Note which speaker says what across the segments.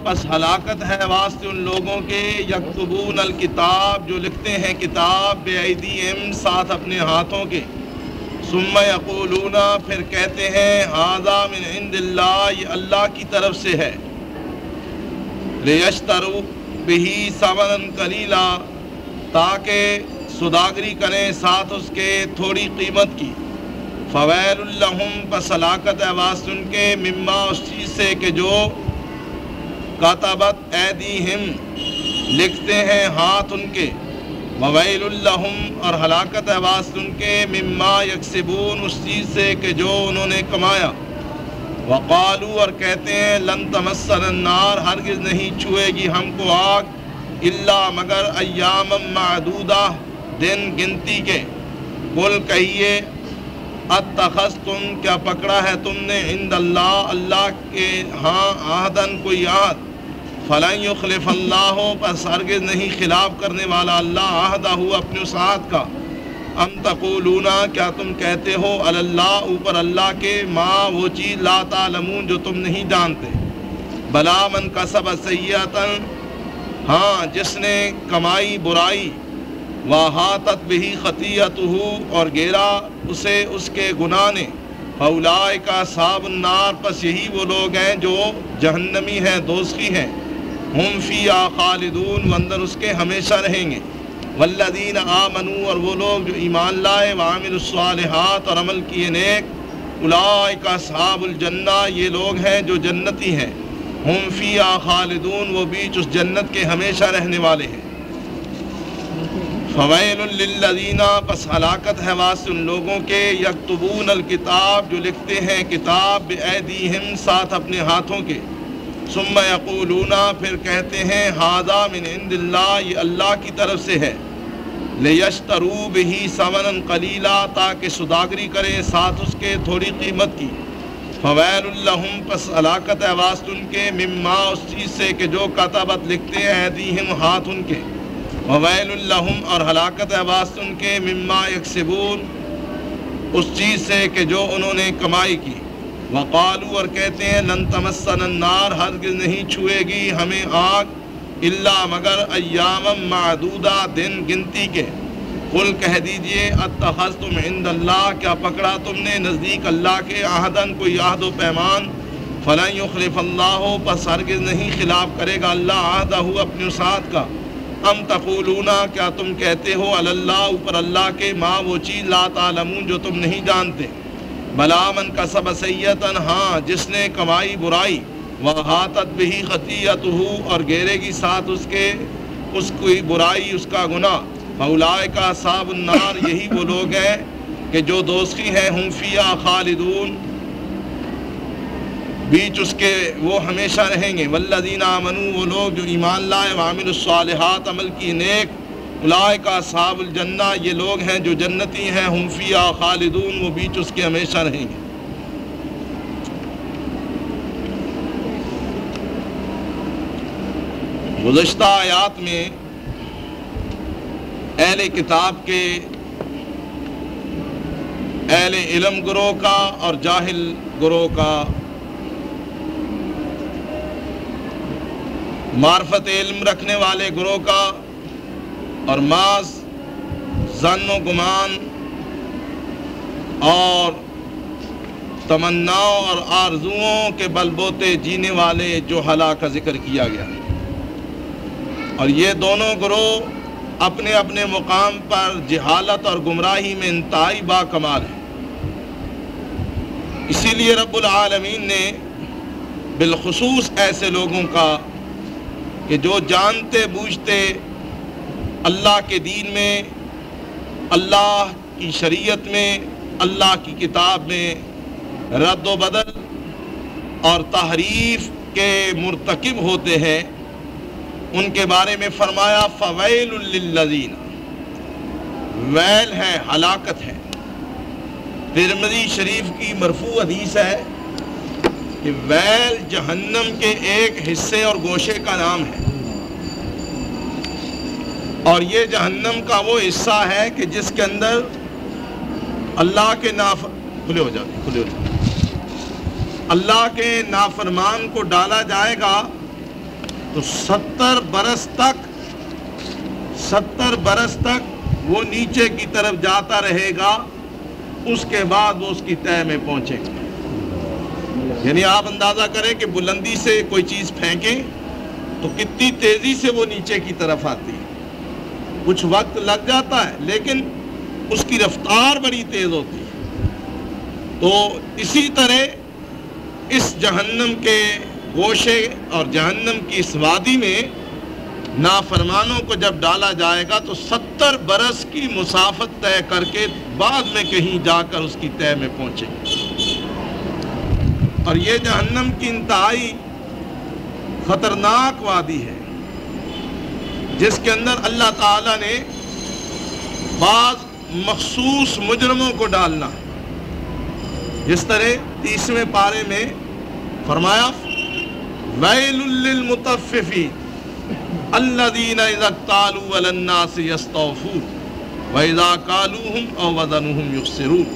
Speaker 1: پس ہلاکت ہے واسطے ان لوگوں کے یکتبون الکتاب جو لکھتے ہیں کتاب بِأَیْدِیہم ساتھ اپنے ہاتھوں کے ثم یقولون پھر کہتے ہیں ھذا من عند اللہ یہ اللہ کی طرف سے ہے لیشتروا بہ ثمنا قلیلا تاکہ سوداگری کریں ساتھ اس کے تھوڑی قیمت کی فویل لہم پس ہلاکت ہے واسطے ان کے مما اس چیز سے کہ جو کاتبت ایدیہم لکھتے ہیں ہاتھ ان کے وویل لہم اور ہلاکت ہے واسطے ان کے مما یکسبون اس چیز سے کہ جو انہوں نے کمایا وقالو اور کہتے ہیں لن تمسنا النار ہرگز نہیں چھوئے گی ہم کو آگ الا مگر ایاما معدودہ دن گنتی کے قل کہیے اتخذتم کیا پکڑا ہے تم نے عند اللہ اللہ کے ہاں عہدن کوئی عہد فلن یخلف اللہ پس ہرگز نہیں خلاف کرنے والا اللہ عہدہ اپنے اس عہد کا ام تقولون کیا تم کہتے ہو علی اللہ اوپر اللہ کے ما وہ چیز لا تعلمون جو تم نہیں جانتے بلا من کسب سیئۃ ہاں جس نے کمائی برائی وَأَحَاطَتْ بِهِ خَطِیَّتُهُ اور گھیرا اسے اس کے گناہ نے فَأُولَٰئِکَ أَصْحَابُ النَّارِ پس یہی وہ لوگ ہیں جو جہنمی ہیں دوزخی ہیں ہم فیہا خالدون وہ اندر اس کے ہمیشہ رہیں گے والذین آمنوا اور وہ لوگ جو ایمان لائے وعملوا الصالحات اور عمل کیے نیک اولئک اصحاب الجنہ یہ لوگ ہیں جو جنتی ہیں ہم فیہا خالدون وہ بیچ اس جنت کے ہمیشہ رہنے والے ہیں فویل للذین پس ہلاکت ہے واسطے ان لوگوں کے یکتبون الکتاب جو لکھتے ہیں کتاب بِأَیْدِیہم ساتھ اپنے ہاتھوں کے ثم یقولون پھر کہتے ہیں ھذا من عند اللہ یہ اللہ کی طرف سے ہے لیشتروا بہ ثمنا قلیلا تاکہ سوداگری کریں ساتھ اس کے تھوڑی قیمت کی فویل لہم پس ہلاکت ہے واسطے ان کے مما اس چیز سے کہ جو کتبت لکھتے ہیں ایدیہم ہاتھ ان کے وویل لہم اور ہلاکت ہے واسطے ان کے مما یکسبون اس چیز سے کہ جو انہوں نے کمائی کی وقالو اور کہتے ہیں لن تمسنا النار ہرگز نہیں چھوئے گی ہمیں آگ الا مگر ایاما معدودہ دن گنتی کے قل کہہ دیجئے اتخذتم عند اللہ کیا پکڑا تم نے نزدیک اللہ کے عہدن کوئی عہد و پیمان فلن یخلف اللہ پس ہرگز نہیں خلاف کرے گا اللہ عہدہ اپنے اس عہد کا ام تقولون کیا تم کہتے ہو علی اللہ اوپر اللہ کے ما وہ چیز لا تعلمون جو تم نہیں جانتے بلا من کسب سیئۃ ہاں جس نے کمائی برائی وَأَحَاطَتْ بِهِ خَطِیَّتُهُ اور گھیرے گی ساتھ اس کی برائی اس کا گناہ فَأُولَٰئِکَ أَصْحَابُ النَّارِ یہی وہ لوگ ہیں کہ جو دوزخی ہیں ہم فیہا خالدون بیچ اس کے وہ ہمیشہ رہیں گے والذین آمنوا وہ لوگ جو ایمان لائے وعملوا الصالحات عمل کی نیک اولئک اصحاب الجنہ یہ لوگ ہیں جو جنتی ہیں ہم فیہا خالدون وہ بیچ اس کے ہمیشہ رہیں گے گزشتہ آیات میں اہل کتاب کے اہل علم گروہ کا اور جاہل گروہ کا معرفت علم رکھنے والے گروہ کا اور محض ظن و گمان اور تمناؤں اور آرزوؤں کے بل بوتے جینے والے جو ہلاک کا ذکر کیا گیا اور یہ دونوں گروہ اپنے اپنے مقام پر جہالت اور گمراہی میں انتہائی با کمال ہیں اسی لیے رب العالمین نے بالخصوص ایسے لوگوں کا کہ جو جانتے بوجھتے اللہ کے دین میں اللہ کی شریعت میں اللہ کی کتاب میں رد و بدل اور تحریف کے مرتکب ہوتے ہیں ان کے بارے میں فرمایا فویل للذین ویل ہے ہلاکت ہے ترمذی شریف کی مرفوع حدیث ہے کہ ویل جہنم کے ایک حصے اور گوشے کا نام ہے اور یہ جہنم کا وہ حصہ ہے کہ جس کے اندر اللہ کے کھلے ہو جاتے اللہ کے نافرمان کو ڈالا جائے گا تو 70 برس تک وہ نیچے کی طرف جاتا رہے گا، اس کے بعد وہ اس کی تہہ میں پہنچے گا۔ یعنی آپ اندازہ کریں کہ بلندی سے کوئی چیز پھینکیں تو کتنی تیزی سے وہ نیچے کی طرف آتی ہے، کچھ وقت لگ جاتا ہے لیکن اس کی رفتار بڑی تیز ہوتی ہے۔ تو اسی طرح اس جہنم کے گوشے اور جہنم کی اس وادی میں نافرمانوں کو جب ڈالا جائے گا تو 70 برس کی مسافت طے کر کے بعد میں کہیں جا کر اس کی تہہ میں پہنچے گا۔ اور یہ جہنم کی انتہائی خطرناک وادی ہے، جس کے اندر اللہ تعالیٰ نے بعض مخصوص مجرموں کو ڈالنا ہے۔ جس طرح 30ویں پارے میں فرمایا وَيْلٌ لِّلْمُطَفِّفِينَ الَّذِينَ إِذَا اكْتَالُوا عَلَى النَّاسِ يَسْتَوْفُونَ وَإِذَا كَالُوهُمْ أَوْ وَزَنُوهُمْ يُخْسِرُونَ۔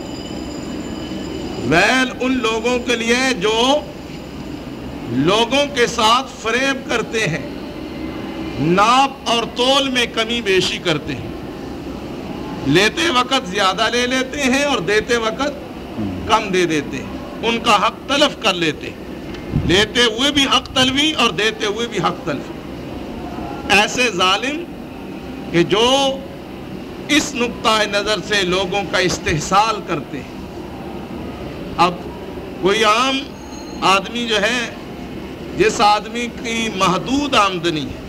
Speaker 1: ویل ان لوگوں کے لیے جو لوگوں کے ساتھ فریب کرتے ہیں، ناپ اور تول میں کمی بیشی کرتے ہیں، لیتے وقت زیادہ لے لیتے ہیں اور دیتے وقت کم دے دیتے ہیں، ان کا حق تلف کر لیتے ہیں، لیتے ہوئے بھی حق تلفی اور دیتے ہوئے بھی حق تلفی۔ ایسے ظالم کہ جو اس نقطۂ نظر سے لوگوں کا استحصال کرتے ہیں۔ اب کوئی عام آدمی جو ہے، جس آدمی کی محدود آمدنی ہے،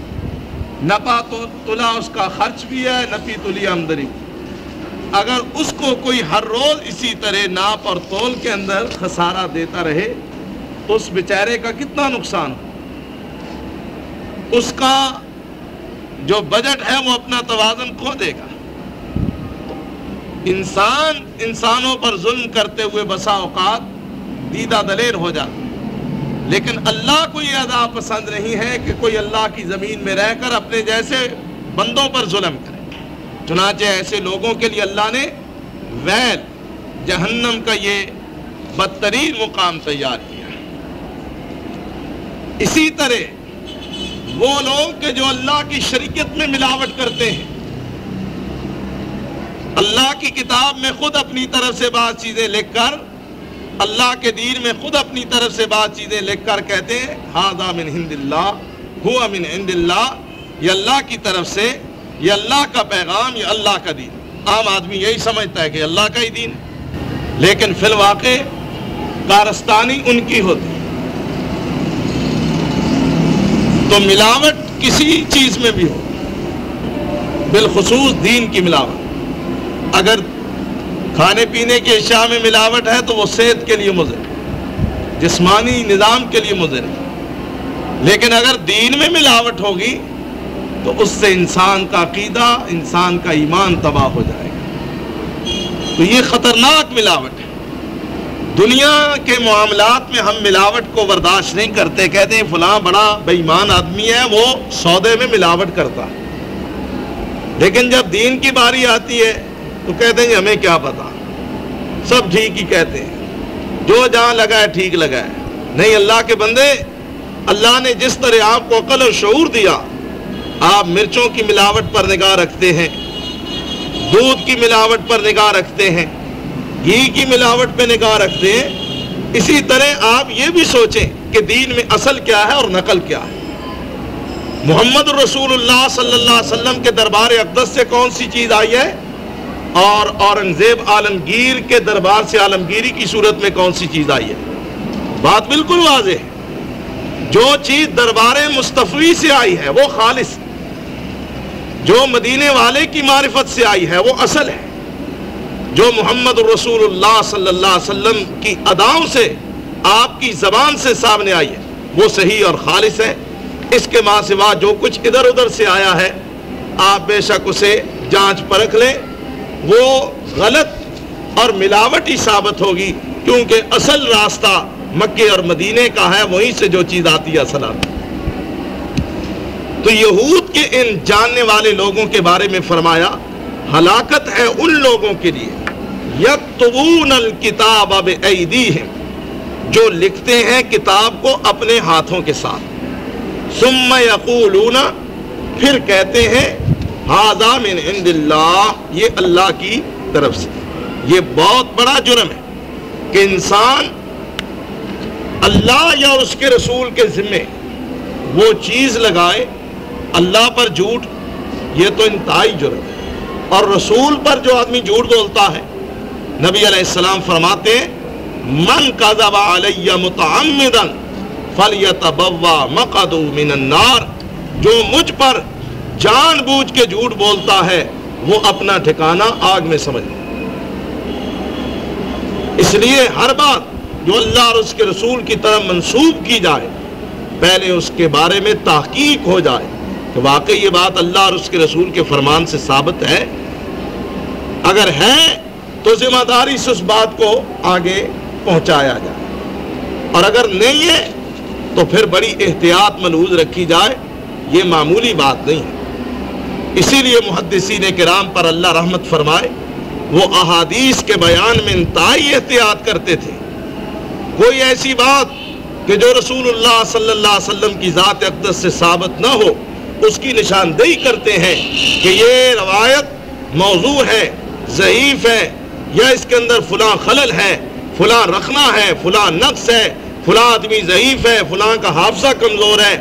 Speaker 1: نپا تلا اس کا خرچ بھی ہے، نپی تلی آمدنی، اگر اس کو کوئی ہر روز اسی طرح ناپ اور تول کے اندر خسارہ دیتا رہے تو اس بیچارے کا کتنا نقصان ہو۔ اس کا جو بجٹ ہے وہ اپنا توازن کھو دے گا۔ انسانوں پر ظلم کرتے ہوئے بسا اوقات دیدہ دلیر ہو جاتا، لیکن اللہ کو یہ ادا پسند نہیں ہے کہ کوئی اللہ کی زمین میں رہ کر اپنے جیسے بندوں پر ظلم کرے۔ چنانچہ ایسے لوگوں کے لیے اللہ نے ویل، جہنم کا یہ بدترین مقام تیار کیا ہے۔ اسی طرح وہ لوگ کہ جو اللہ کی شریعت میں ملاوٹ کرتے ہیں، اللہ کی کتاب میں خود اپنی طرف سے بعض چیزیں لکھ کر، اللہ کے دین میں خود اپنی طرف سے بعض چیزیں لکھ کر کہتے ہیں ھذا من عند اللہ، ہوا من عند اللہ، یہ اللہ کی طرف سے، یہ اللہ کا پیغام، یہ اللہ کا دین۔ عام آدمی یہی سمجھتا ہے کہ اللہ کا ہی دین ہے، لیکن فی الواقع کارستانی ان کی ہوتی ہے۔ تو ملاوٹ کسی چیز میں بھی ہو، بالخصوص دین کی ملاوٹ۔ اگر کھانے پینے کی اشیاء میں ملاوٹ ہے تو وہ صحت کے لیے مضر، جسمانی نظام کے لیے مضر ہے، لیکن اگر دین میں ملاوٹ ہوگی تو اس سے انسان کا عقیدہ، انسان کا ایمان تباہ ہو جائے گا۔ تو یہ خطرناک ملاوٹ ہے۔ دنیا کے معاملات میں ہم ملاوٹ کو برداشت نہیں کرتے، کہتے ہیں فلاں بڑا بے ایمان آدمی ہے، وہ سودے میں ملاوٹ کرتا ہے، لیکن جب دین کی باری آتی ہے تو کہتے ہیں ہمیں کیا پتا، سب ٹھیک ہی کہتے ہیں، جو جہاں لگا ہے ٹھیک لگا ہے۔ نہیں، اللہ کے بندے، اللہ نے جس طرح آپ کو عقل اور شعور دیا، آپ مرچوں کی ملاوٹ پر نگاہ رکھتے ہیں، دودھ کی ملاوٹ پر نگاہ رکھتے ہیں، گھی کی ملاوٹ پہ نگاہ رکھتے ہیں، اسی طرح آپ یہ بھی سوچیں کہ دین میں اصل کیا ہے اور نقل کیا ہے۔ محمد رسول اللہ صلی اللہ علیہ وسلم کے دربار اقدس سے کون سی چیز آئی ہے، اور اورنگزیب عالمگیر کے دربار سے عالمگیری کی صورت میں کون سی چیز آئی ہے۔ بات بالکل واضح ہے، جو چیز دربار مصطفی سے آئی ہے وہ خالص، جو مدینے والے کی معرفت سے آئی ہے وہ اصل ہے، جو محمد رسول اللہ صلی اللہ علیہ وسلم کی اداؤں سے، آپ کی زبان سے سامنے آئی ہے وہ صحیح اور خالص ہے۔ اس کے ماں سوا جو کچھ ادھر ادھر سے آیا ہے، آپ بے شک اسے جانچ پرکھ لیں، وہ غلط اور ملاوٹی ثابت ہوگی، کیونکہ اصل راستہ مکے اور مدینے کا ہے، وہیں سے جو چیز آتی ہے اصل آتی ہے۔ تو یہود کے ان جاننے والے لوگوں کے بارے میں فرمایا ہلاکت ہے ان لوگوں کے لیے یکتبون الکتاب بایدیہم، جو لکھتے ہیں کتاب کو اپنے ہاتھوں کے ساتھ۔ ثم یقولون پھر کہتے ہیں ھذا من عند اللہ یہ اللہ کی طرف سے. یہ بہت بڑا جرم ہے کہ انسان اللہ یا اس کے رسول کے ذمے وہ چیز لگائے. اللہ پر جھوٹ یہ تو انتہائی جرم ہے, اور رسول پر جو آدمی جھوٹ بولتا ہے, نبی علیہ السلام فرماتے ہیں من کذب علی متعمدا فلیتبوا مقعدہ من النار, جو مجھ پر جان بوجھ کے جھوٹ بولتا ہے وہ اپنا ٹھکانہ آگ میں سمجھ لے. اس لیے ہر بات جو اللہ اور اس کے رسول کی طرف منسوب کی جائے پہلے اس کے بارے میں تحقیق ہو جائے کہ واقعی یہ بات اللہ اور اس کے رسول کے فرمان سے ثابت ہے. اگر ہے تو ذمہ داری سے اس بات کو آگے پہنچایا جائے, اور اگر نہیں ہے تو پھر بڑی احتیاط ملحوظ رکھی جائے. یہ معمولی بات نہیں ہے. اسی لیے محدثین کرام پر اللہ رحمت فرمائے وہ احادیث کے بیان میں انتہائی احتیاط کرتے تھے. کوئی ایسی بات کہ جو رسول اللہ صلی اللہ علیہ وسلم کی ذات اقدس سے ثابت نہ ہو اس کی نشاندہی کرتے ہیں کہ یہ روایت موضوع ہے, ضعیف ہے, یا اس کے اندر فلاں خلل ہے, فلاں رخنہ ہے, فلاں نقص ہے, فلاں آدمی ضعیف ہے, فلاں کا حافظہ کمزور ہے,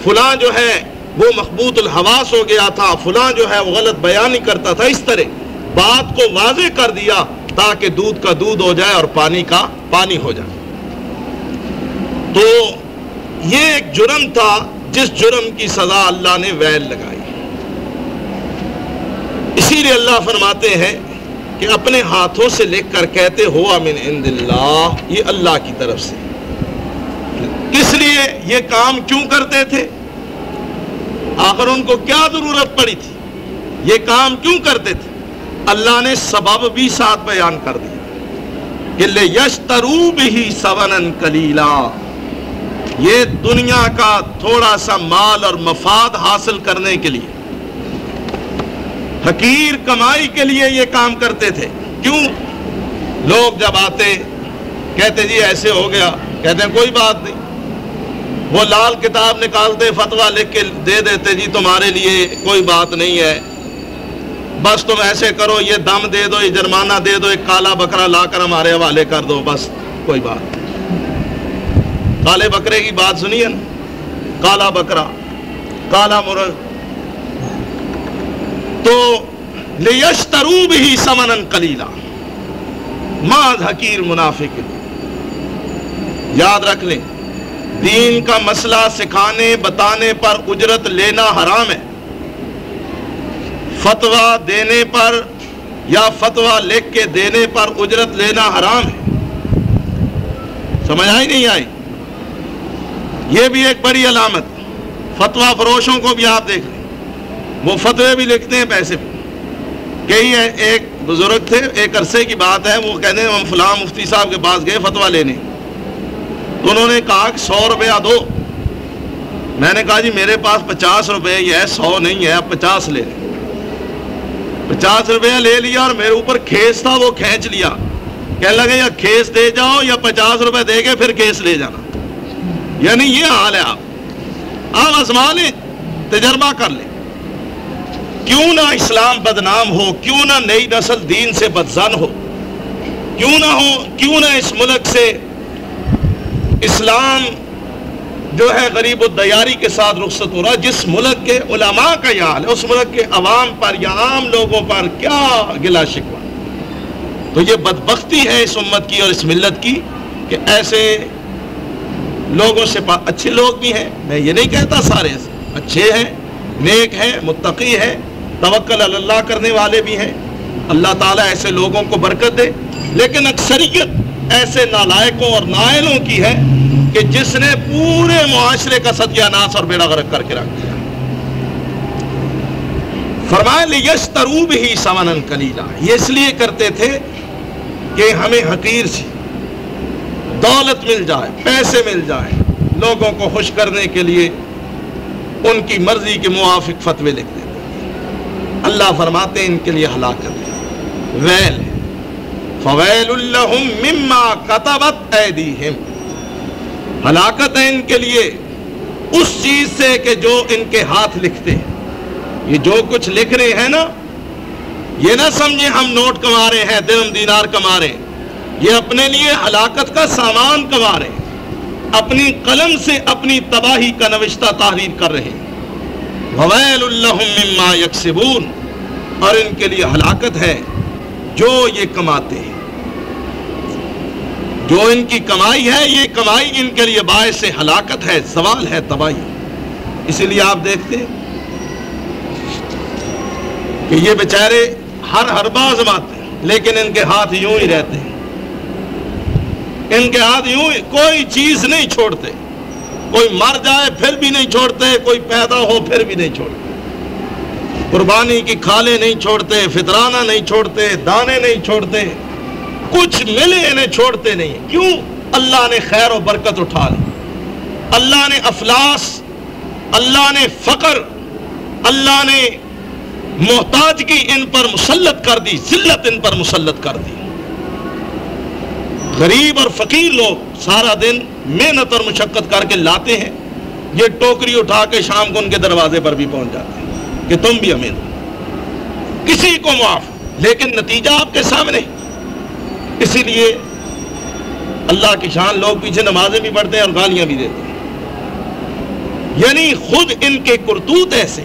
Speaker 1: فلاں جو ہے وہ مخبوط الحواس ہو گیا تھا, فلاں جو ہے وہ غلط بیانی کرتا تھا. اس طرح بات کو واضح کر دیا تاکہ دودھ کا دودھ ہو جائے اور پانی کا پانی ہو جائے. تو یہ ایک جرم تھا جس جرم کی سزا اللہ نے ویل لگائی. اسی لیے اللہ فرماتے ہیں کہ اپنے ہاتھوں سے لکھ کر کہتے ہوا من عند اللہ, یہ اللہ کی طرف سے. کس لیے یہ کام کیوں کرتے تھے؟ آخر ان کو کیا ضرورت پڑی تھی؟ یہ کام کیوں کرتے تھے؟ اللہ نے سبب بھی ساتھ بیان کر دیا کہ لِیَشْتَرُوا بِهِ ثَمَنًا قَلِيلًا, یہ دنیا کا تھوڑا سا مال اور مفاد حاصل کرنے کے لیے, حقیر کمائی کے لیے یہ کام کرتے تھے. کیوں؟ لوگ جب آتے کہتے جی ایسے ہو گیا, کہتے ہیں کوئی بات نہیں. وہ لال کتاب نکالتے, فتویٰ لکھ کے دے دیتے, جی تمہارے لیے کوئی بات نہیں ہے, بس تم ایسے کرو, یہ دم دے دو, یہ جرمانہ دے دو, ایک کالا بکرا لا کر ہمارے حوالے کر دو, بس کوئی بات نہیں. کالے بکرے کی بات سنیے نا, کالا بکرا, کالا مرغ. تو لِیَشْتَرُوا بِهِ ثَمَنًا قَلِيلًا, ماذ حقیر منافق. یاد رکھ لیں دین کا مسئلہ سکھانے بتانے پر اجرت لینا حرام ہے. فتویٰ دینے پر یا فتویٰ لکھ کے دینے پر اجرت لینا حرام ہے. سمجھ آئی نہیں آئی؟ یہ بھی ایک بڑی علامت. فتویٰ فروشوں کو بھی آپ دیکھ لیں, وہ فتوے بھی لکھتے ہیں پیسے پہ. کئی ایک بزرگ تھے, ایک عرصے کی بات ہے, وہ کہتے ہیں ہم فلاں مفتی صاحب کے پاس گئے فتویٰ لینے, تو انہوں نے کہا کہ 100 روپیہ دو. میں نے کہا جی میرے پاس 50 روپے ہی ہے, 100 نہیں ہے, آپ 50 لے لیں. 50 روپیہ لے لیا اور میرے اوپر کھیس تھا, وہ کھینچ لیا. کہنے لگے یا کھیس دے جاؤ یا 50 روپے دے کے پھر کھیس لے جانا. یعنی یہ حال ہے. آپ آزما لیں, تجربہ کر لیں. کیوں نہ اسلام بدنام ہو, کیوں نہ نئی نسل دین سے بدظن ہو, کیوں نہ ہو, کیوں نہ اس ملک سے اسلام جو ہے غریب الدیاری کے ساتھ رخصت ہو رہا. جس ملک کے علماء کا یہ حال ہے, اس ملک کے عوام پر یا عام لوگوں پر کیا گلہ شکوہ. تو یہ بدبختی ہے اس امت کی اور اس ملت کی کہ ایسے لوگوں سے اچھے لوگ بھی ہیں, میں یہ نہیں کہتا سارے اچھے ہیں, نیک ہیں, متقی ہیں, توکل علی اللہ کرنے والے بھی ہیں, اللہ تعالیٰ ایسے لوگوں کو برکت دے. لیکن اکثریت ایسے نالائقوں اور نائلوں کی ہے کہ جس نے پورے معاشرے کا ستیہ ناش اور بیڑا غرق کر کے رکھ دیا. فرمایا لِیَشْتَرُوا بِهِ ثَمَنًا قَلِيلًا, یہ اس لیے کرتے تھے کہ ہمیں حقیر سی دولت مل جائے, پیسے مل جائیں, لوگوں کو خوش کرنے کے لیے ان کی مرضی کے موافق فتوے لکھ دیتے. اللہ فرماتے ہیں ان کے لیے ہلاکت ہے, ویل ہے. فَوَيْلٌ لَهُم مِّمَّا كَتَبَتْ أَيْدِيهِمْ, ہلاکت ہے ان کے لیے اس چیز سے کہ جو ان کے ہاتھ لکھتے ہیں۔ یہ جو کچھ لکھ رہے ہیں نا، یہ نہ سمجھیں ہم نوٹ کما رہے ہیں، درہم دینار کما رہے ہیں، یہ اپنے لیے ہلاکت کا سامان کما رہے ہیں، اپنی قلم سے اپنی تباہی کا نوشتہ تحریر کر رہے ہیں۔ وَوَيْلٌ لَّهُم مِّمَّا يَكْسِبُونَ، اور ان کے لیے ہلاکت ہے جو یہ کماتے ہیں، جو ان کی کمائی ہے، یہ کمائی ان کے لیے باعث ہلاکت ہے، زوال ہے، تباہی۔ اسی لیے آپ دیکھتے ہیں کہ یہ بیچارے ہر باز ماتے ہیں، لیکن ان کے ہاتھ یوں ہی رہتے ہیں، ان کے ہاتھ یوں ہی، کوئی چیز نہیں چھوڑتے، کوئی مر جائے پھر بھی نہیں چھوڑتے، کوئی پیدا ہو پھر بھی نہیں چھوڑتے، قربانی کی کھالیں نہیں چھوڑتے، فطرانہ نہیں چھوڑتے، دانے نہیں چھوڑتے، کچھ ملے انہیں چھوڑتے نہیں۔ کیوں؟ اللہ نے خیر و برکت اٹھا لی، اللہ نے افلاس، اللہ نے فقر، اللہ نے محتاجگی ان پر مسلط کر دی، ذلت ان پر مسلط کر دی۔ غریب اور فقیر لوگ سارا دن محنت اور مشقت کر کے لاتے ہیں، یہ ٹوکری اٹھا کے شام کو ان کے دروازے پر بھی پہنچ جاتے ہیں کہ تم بھی ہمیں دو، کسی کو معاف، لیکن نتیجہ آپ کے سامنے۔ اسی لیے اللہ کی شان، لوگ پیچھے نمازیں بھی پڑھتے ہیں اور گالیاں بھی دیتے ہیں، یعنی خود ان کے کرتوت ایسے۔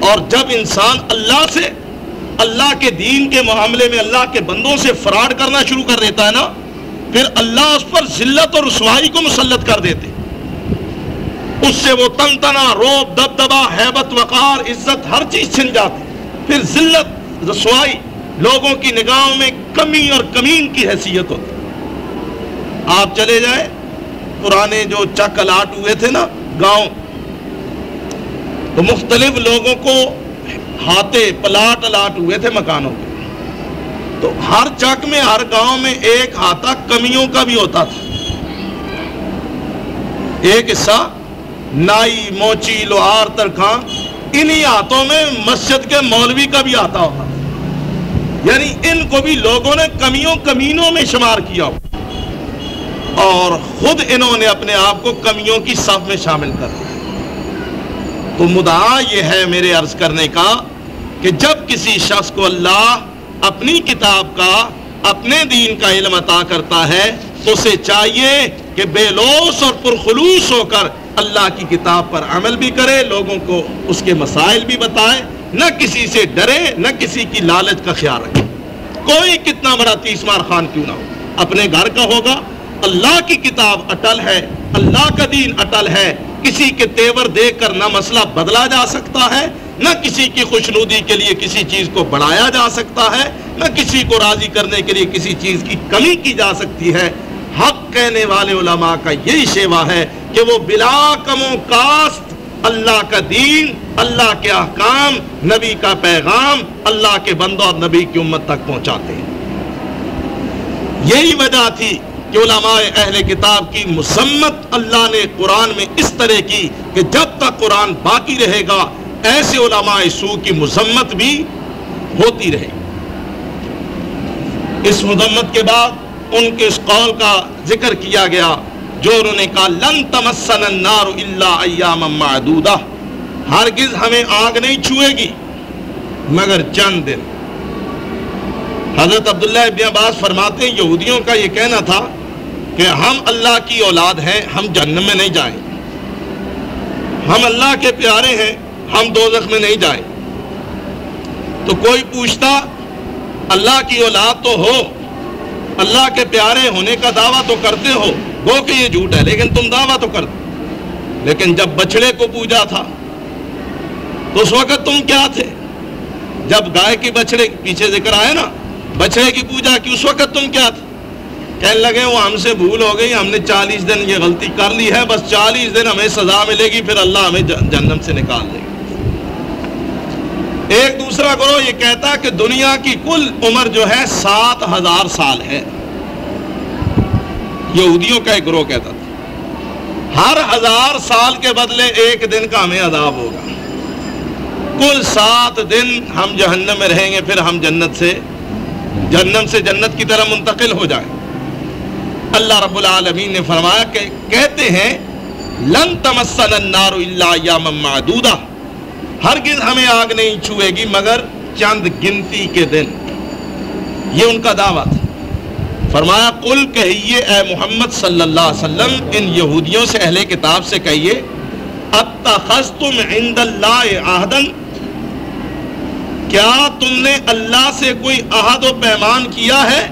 Speaker 1: اور جب انسان اللہ سے، اللہ کے دین کے معاملے میں اللہ کے بندوں سے فراڈ کرنا شروع کر دیتا ہے نا، پھر اللہ اس پر ذلت اور رسوائی کو مسلط کر دیتے، اس سے وہ تنتنا، روب، دبدبا، ہیبت، وقار، عزت، ہر چیز چھن جاتی، پھر ذلت، رسوائی، لوگوں کی نگاہوں میں کمی اور کمین کی حیثیت ہوتی۔ آپ چلے جائیں پرانے جو چک الاٹ ہوئے تھے نا گاؤں، تو مختلف لوگوں کو ہاتے پلاٹ الاٹ ہوئے تھے مکانوں کے، تو ہر چک میں، ہر گاؤں میں ایک ہاتھا کمیوں کا بھی ہوتا تھا، ایک حصہ نائی، موچی، لوہار، ترخاں، انہی ہاتھوں میں مسجد کے مولوی کا بھی آتا ہوتا، یعنی ان کو بھی لوگوں نے کمیوں کمینوں میں شمار کیا ہو، اور خود انہوں نے اپنے آپ کو کمیوں کی صف میں شامل کر دیا۔ تو مدعا یہ ہے میرے عرض کرنے کا کہ جب کسی شخص کو اللہ اپنی کتاب کا، اپنے دین کا علم عطا کرتا ہے، تو اسے چاہیے کہ بے لوث اور پرخلوص ہو کر اللہ کی کتاب پر عمل بھی کرے، لوگوں کو اس کے مسائل بھی بتائے، نہ کسی سے ڈرے، نہ کسی کی لالچ کا خیال رکھے۔ کوئی کتنا بڑا تیسمار خان کیوں نہ ہو، اپنے گھر کا ہوگا، اللہ کی کتاب اٹل ہے، اللہ کا دین اٹل ہے، کسی کے تیور دیکھ کر نہ مسئلہ بدلا جا سکتا ہے، نہ کسی کی خوشنودی کے لیے کسی چیز کو بڑھایا جا سکتا ہے، نہ کسی کو راضی کرنے کے لیے کسی چیز کی کمی کی جا سکتی ہے۔ حق کہنے والے علماء کا یہی شیوا ہے کہ وہ بلا کم و کاست اللہ کا دین، اللہ کے احکام، نبی کا پیغام اللہ کے بندوں اور نبی کی امت تک پہنچاتے ہیں۔ یہی وجہ تھی کہ علماء اہل کتاب کی مذمت اللہ نے قرآن میں اس طرح کی کہ جب تک قرآن باقی رہے گا ایسے علماء سوء کی مذمت بھی ہوتی رہے گی۔ اس مذمت کے بعد ان کے اس قول کا ذکر کیا گیا جو انہوں نے کہا لن تمسنا النار الا ایاما معدودہ، ہرگز ہمیں آگ نہیں چھوئے گی مگر چند دن۔ حضرت عبداللہ ابن عباس فرماتے ہیں یہودیوں کا یہ کہنا تھا کہ ہم اللہ کی اولاد ہیں، ہم جہنم میں نہیں جائیں، ہم اللہ کے پیارے ہیں، ہم دوزخ میں نہیں جائیں۔ تو کوئی پوچھتا اللہ کی اولاد تو ہو، اللہ کے پیارے ہونے کا دعویٰ تو کرتے ہو، گو کہ یہ جھوٹ ہے، لیکن تم دعویٰ تو کرتے، لیکن جب بچڑے کو پوجا تھا تو اس وقت تم کیا تھے؟ جب گائے کی بچڑے پیچھے ذکر آئے نا، بچڑے کی پوجا کی، اس وقت تم کیا تھے؟ کہنے لگے وہ ہم سے بھول ہو گئی، ہم نے 40 دن یہ غلطی کر لی ہے، بس 40 دن ہمیں سزا ملے گی، پھر اللہ ہمیں جہنم سے نکال دے گا۔ ایک دوسرا گروہ یہ کہتا کہ دنیا کی کل عمر جو ہے 7000 سال ہے، یہودیوں کا ایک گروہ کہتا تھا ہر 1000 سال کے بدلے ایک دن کا ہمیں عذاب ہوگا، کل 7 دن ہم جہنم میں رہیں گے، پھر ہم جنم سے جنت کی طرح منتقل ہو جائیں۔ اللہ رب العالمین نے فرمایا کہ کہتے ہیں لن تمسنا النار الا ایاما معدودہ، ہرگز ہمیں آگ نہیں چھوئے گی مگر چند گنتی کے دن. یہ ان کا دعویٰ تھا. فرمایا قل کہیے اے محمد صلی اللہ علیہ وسلم ان یہودیوں سے، اہل کتاب سے کہیے اتخذتم عند اللہ عہدا، کیا تم نے اللہ سے کوئی عہد و پیمان کیا ہے؟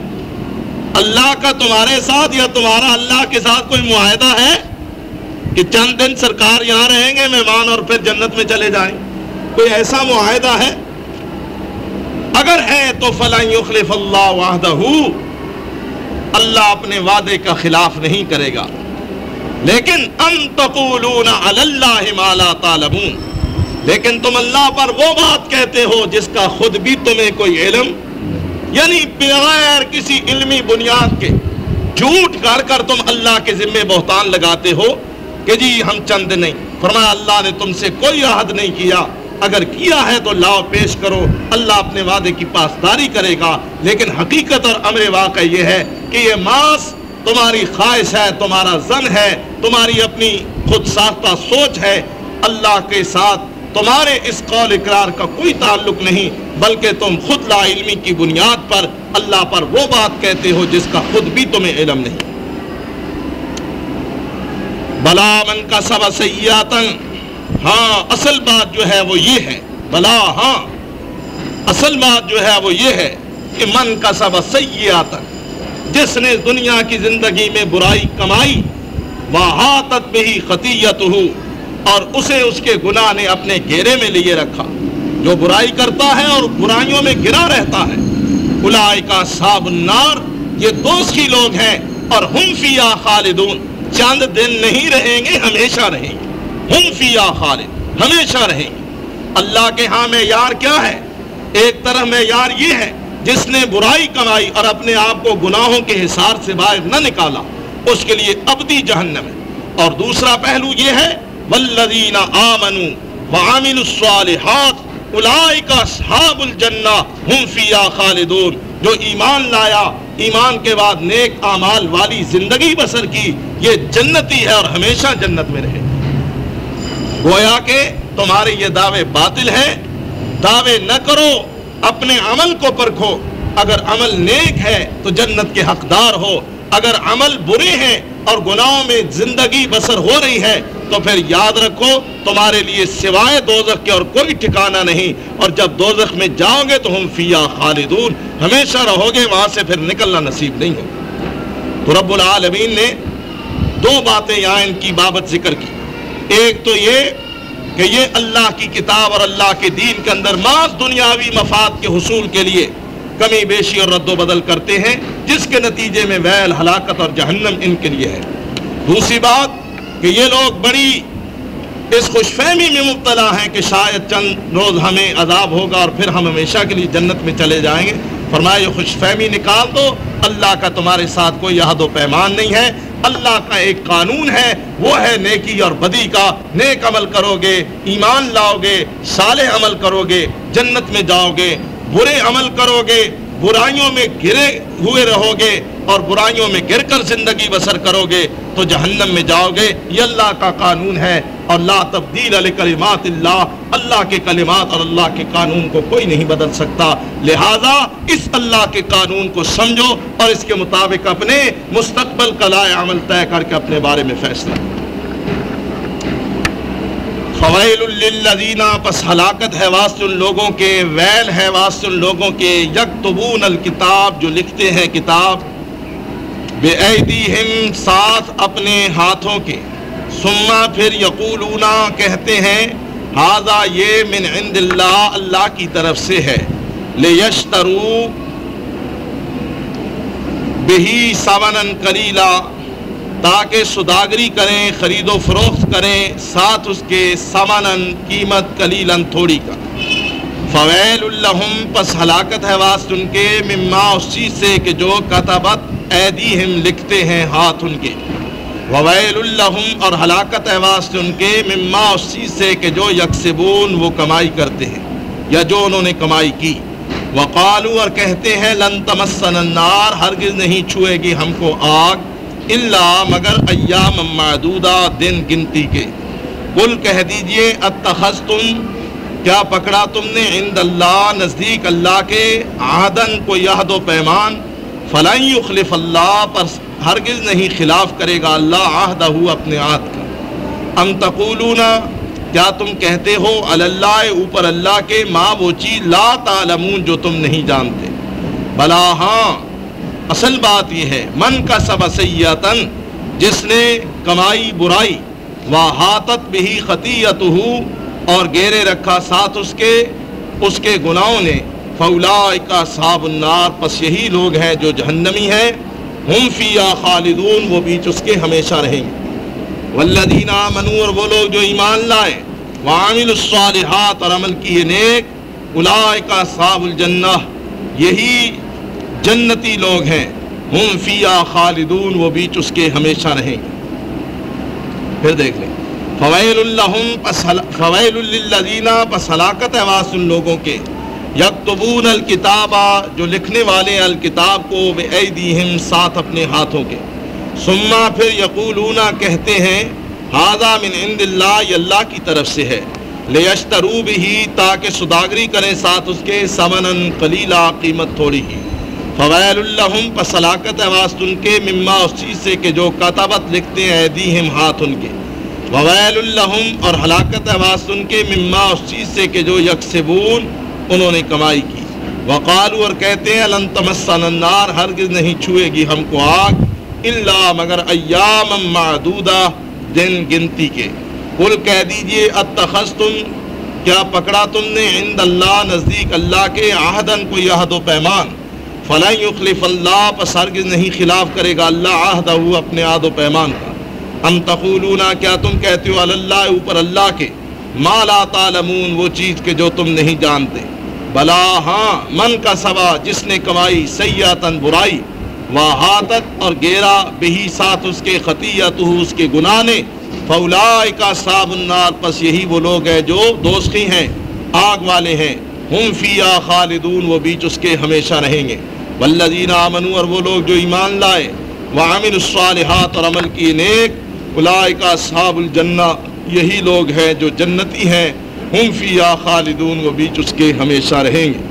Speaker 1: اللہ کا تمہارے ساتھ یا تمہارا اللہ کے ساتھ کوئی معاہدہ ہے کہ چند دن سرکار یہاں رہیں گے مہمان اور پھر جنت میں چلے جائیں؟ کوئی ایسا معاہدہ ہے؟ اگر ہے تو فلن یخلف اللہ وعدہ، اللہ اپنے وعدے کا خلاف نہیں کرے گا. لیکن ام تقولون علی اللہ ما لا تعلمون، لیکن تم اللہ پر وہ بات کہتے ہو جس کا خود بھی تمہیں کوئی علم، یعنی بغیر کسی علمی بنیاد کے جھوٹ گڑھ کر تم اللہ کے ذمے بہتان لگاتے ہو کہ جی ہم چند نہیں. فرمایا اللہ نے تم سے کوئی عہد نہیں کیا، اگر کیا ہے تو لاؤ پیش کرو، اللہ اپنے وعدے کی پاسداری کرے گا. لیکن حقیقت اور امر واقع یہ ہے کہ یہ ماس تمہاری خواہش ہے، تمہارا ظن ہے، تمہاری اپنی خود ساختہ سوچ ہے. اللہ کے ساتھ تمہارے اس قول اقرار کا کوئی تعلق نہیں، بلکہ تم خود لا علمی کی بنیاد پر اللہ پر وہ بات کہتے ہو جس کا خود بھی تمہیں علم نہیں. بلا من کسب سیئاتن، ہاں اصل بات جو ہے وہ یہ ہے، بلا ہاں اصل بات جو ہے وہ یہ ہے کہ من کسب سیئاتن، جس نے دنیا کی زندگی میں برائی کمائی، وَحَاطَتْ بِهِ خَطِيَّتُهُ، اور اسے اس کے گناہ نے اپنے گھیرے میں لیے رکھا. جو برائی کرتا ہے اور برائیوں میں گرا رہتا ہے، اولئک اصحاب النار، یہ دوزخی لوگ ہیں، اور ہم فیہا خالدون، چند دن نہیں رہیں گے، ہمیشہ رہیں گے. ہم فیہا خالد، ہمیشہ رہیں گے. اللہ کے ہاں معیار کیا ہے؟ ایک طرح معیار یہ ہے جس نے برائی کمائی اور اپنے آپ کو گناہوں کے حصار سے باہر نہ نکالا، اس کے لیے ابدی جہنم ہے. اور دوسرا پہلو یہ ہے والذین آمنوا وعملوا الصالحات اولئک اصحاب الجنہ ہم فیہا خالدون، جو ایمان لایا، ایمان کے بعد نیک اعمال والی زندگی بسر کی، یہ جنتی ہے اور ہمیشہ جنت میں رہے. گویا کہ تمہارے یہ دعوے باطل ہیں. دعوے نہ کرو، اپنے عمل کو پرکھو. اگر عمل نیک ہے تو جنت کے حقدار ہو، اگر عمل برے ہیں اور گناہوں میں زندگی بسر ہو رہی ہے تو پھر یاد رکھو تمہارے لیے سوائے دوزخ کے اور کوئی ٹھکانہ نہیں. اور جب دوزخ میں جاؤ گے تو ہم فیہا خالدون، ہمیشہ رہو گے، وہاں سے پھر نکلنا نصیب نہیں ہوگا. تو رب العالمین نے دو باتیں یہاں ان کی بابت ذکر کی. ایک تو یہ کہ یہ اللہ کی کتاب اور اللہ کے دین کے اندر محض دنیاوی مفاد کے حصول کے لیے کمی بیشی اور رد و بدل کرتے ہیں، جس کے نتیجے میں ویل، ہلاکت اور جہنم ان کے لیے ہے. دوسری بات کہ یہ لوگ بڑی اس خوش فہمی میں مبتلا ہیں کہ شاید چند روز ہمیں عذاب ہوگا اور پھر ہم ہمیشہ کے لیے جنت میں چلے جائیں گے. فرمایا یہ خوش فہمی نکال دو، اللہ کا تمہارے ساتھ کوئی عہد و پیمان نہیں ہے. اللہ کا ایک قانون ہے، وہ ہے نیکی اور بدی کا. نیک عمل کرو گے، ایمان لاؤ گے، صالح عمل کرو گے، جنت میں جاؤ گے. برے عمل کرو گے، برائیوں میں گرے ہوئے رہو گے اور برائیوں میں گر کر زندگی بسر کرو گے تو جہنم میں جاؤ گے. یہ اللہ کا قانون ہے، اور لا تبدیل لکلمات اللہ، اللہ کے کلمات اور اللہ کے قانون کو کوئی نہیں بدل سکتا. لہذا اس اللہ کے قانون کو سمجھو اور اس کے مطابق اپنے مستقبل کا لائے عمل طے کر کے اپنے بارے میں فیصلہ. فویل للذین، پس ہلاکت ہے واسطے ان لوگوں کے، ویل ہے واسطے ان لوگوں کے، یکتبون الکتاب، جو لکھتے ہیں کتاب، بِأَيْدِيهِمْ، ساتھ اپنے ہاتھوں کے، ثم پھر یقولون، کہتے ہیں، ھذا یہ من عند اللہ، اللہ کی طرف سے ہے، لیشتروا بہ ثمنا قلیلا، تاکہ سوداگری کریں، خرید و فروخت کریں، ساتھ اس کے ثمناً، قیمت، قلیلاً، تھوڑی کا. فویل لہم، پس ہلاکت ہے واسطے ان کے، مما، اس چیز سے کہ جو کتبت ایدیہم، لکھتے ہیں ہاتھ ان کے. وویل لہم، اور ہلاکت ہے واسطے ان کے، مما، اس چیز سے کہ جو یکسبون، وہ کمائی کرتے ہیں یا جو انہوں نے کمائی کی. وقالوا، اور کہتے ہیں، لن تمسنا النار، ہرگز نہیں چھوئے گی ہم کو آگ، الا مگر ایام معدودہ دن گنتی کے. قل کہہ دیجئے اتخذتم کیا پکڑا تم نے عند اللہ نزدیک اللہ کے عہدن کوئی عہد و پیمان فلن یخلف اللہ پر ہرگز نہیں خلاف کرے گا اللہ عہدہ اپنے عہد کا. ام تقولون کیا تم کہتے ہو علی اللہ اوپر اللہ کے ما وہ چیز لا تعلمون جو تم نہیں جانتے. بلا ہاں اصل بات یہ ہے من کسب سیئۃ جس نے کمائی برائی وحاطت بہ خطیئتہ اور گھیرے رکھا ساتھ اس کے گناہوں نے فاولئک اصحاب النار پس یہی لوگ ہیں جو جہنمی ہیں ہم فیہا خالدون وہ بیچ اس کے ہمیشہ رہیں گے. والذین آمنوا اور وہ لوگ جو ایمان لائے وعملوا الصالحات اور عمل کیے نیک اولئک اصحاب الجنہ یہی جنتی لوگ ہیں ہم فیہا خالدون وہ بیچ اس کے ہمیشہ رہیں گے. پھر دیکھ لیں فویل للذین پس ہلاکت ہے واسطے ان لوگوں کے یکتبون الکتاب جو لکھنے والے ہیں الکتاب کو بایدیہم ساتھ اپنے ہاتھوں کے ثم پھر یقولون کہتے ہیں ھذا من عند اللہ یہ اللہ کی طرف سے ہے لیشتروا بہ تاکہ سوداگری کریں ساتھ اس کے ثمنا قلیلا قیمت تھوڑی ہی. فویل لہم پس ہلاکت ہے واسطے ان کے مما اس چیز سے کہ جو کتبت لکھتے ہیں ایدیہم ہاتھ ان کے وویل لہم اور ہلاکت ہے واسطے ان کے مما اس چیز سے کہ جو یکسبون انہوں نے کمائی کی. وقالوا اور کہتے ہیں لن تمسنا النار ہرگز نہیں چھوئے گی ہم کو آگ الا مگر ایاما معدودہ دن گنتی کے. قل کہہ دیجئے اتخذتم کیا پکڑا تم نے عند اللہ نزدیک اللہ کے عہدن کوئی عہد و پیمان فلن یخلف اللہ پس ہرگز نہیں خلاف کرے گا اللہ عہدہ اپنے عہد و پیمان کا. ام تقولون کیا تم کہتے ہو علی اللہ اوپر اللہ کے ما لا تعلمون وہ چیز کہ جو تم نہیں جانتے. بلا ہاں من کا سبا جس نے کمائی سیئاتن برائی وحاطت اور گھیرا بہی ساتھ اس کے خطیئتہ اس کے گناہ نے فاولئک اصحاب النار پس یہی وہ لوگ ہیں جو دوزخی ہیں آگ والے ہیں ہم فیہا خالدون وہ بیچ اس کے ہمیشہ رہیں گے. والذین آمنوا اور وہ لوگ جو ایمان لائے وعملوا الصالحات اور عمل کیے نیک اولئک اصحاب الجنہ یہی لوگ ہیں جو جنتی ہیں ہم فیہا خالدون وہ بیچ اس کے ہمیشہ رہیں گے.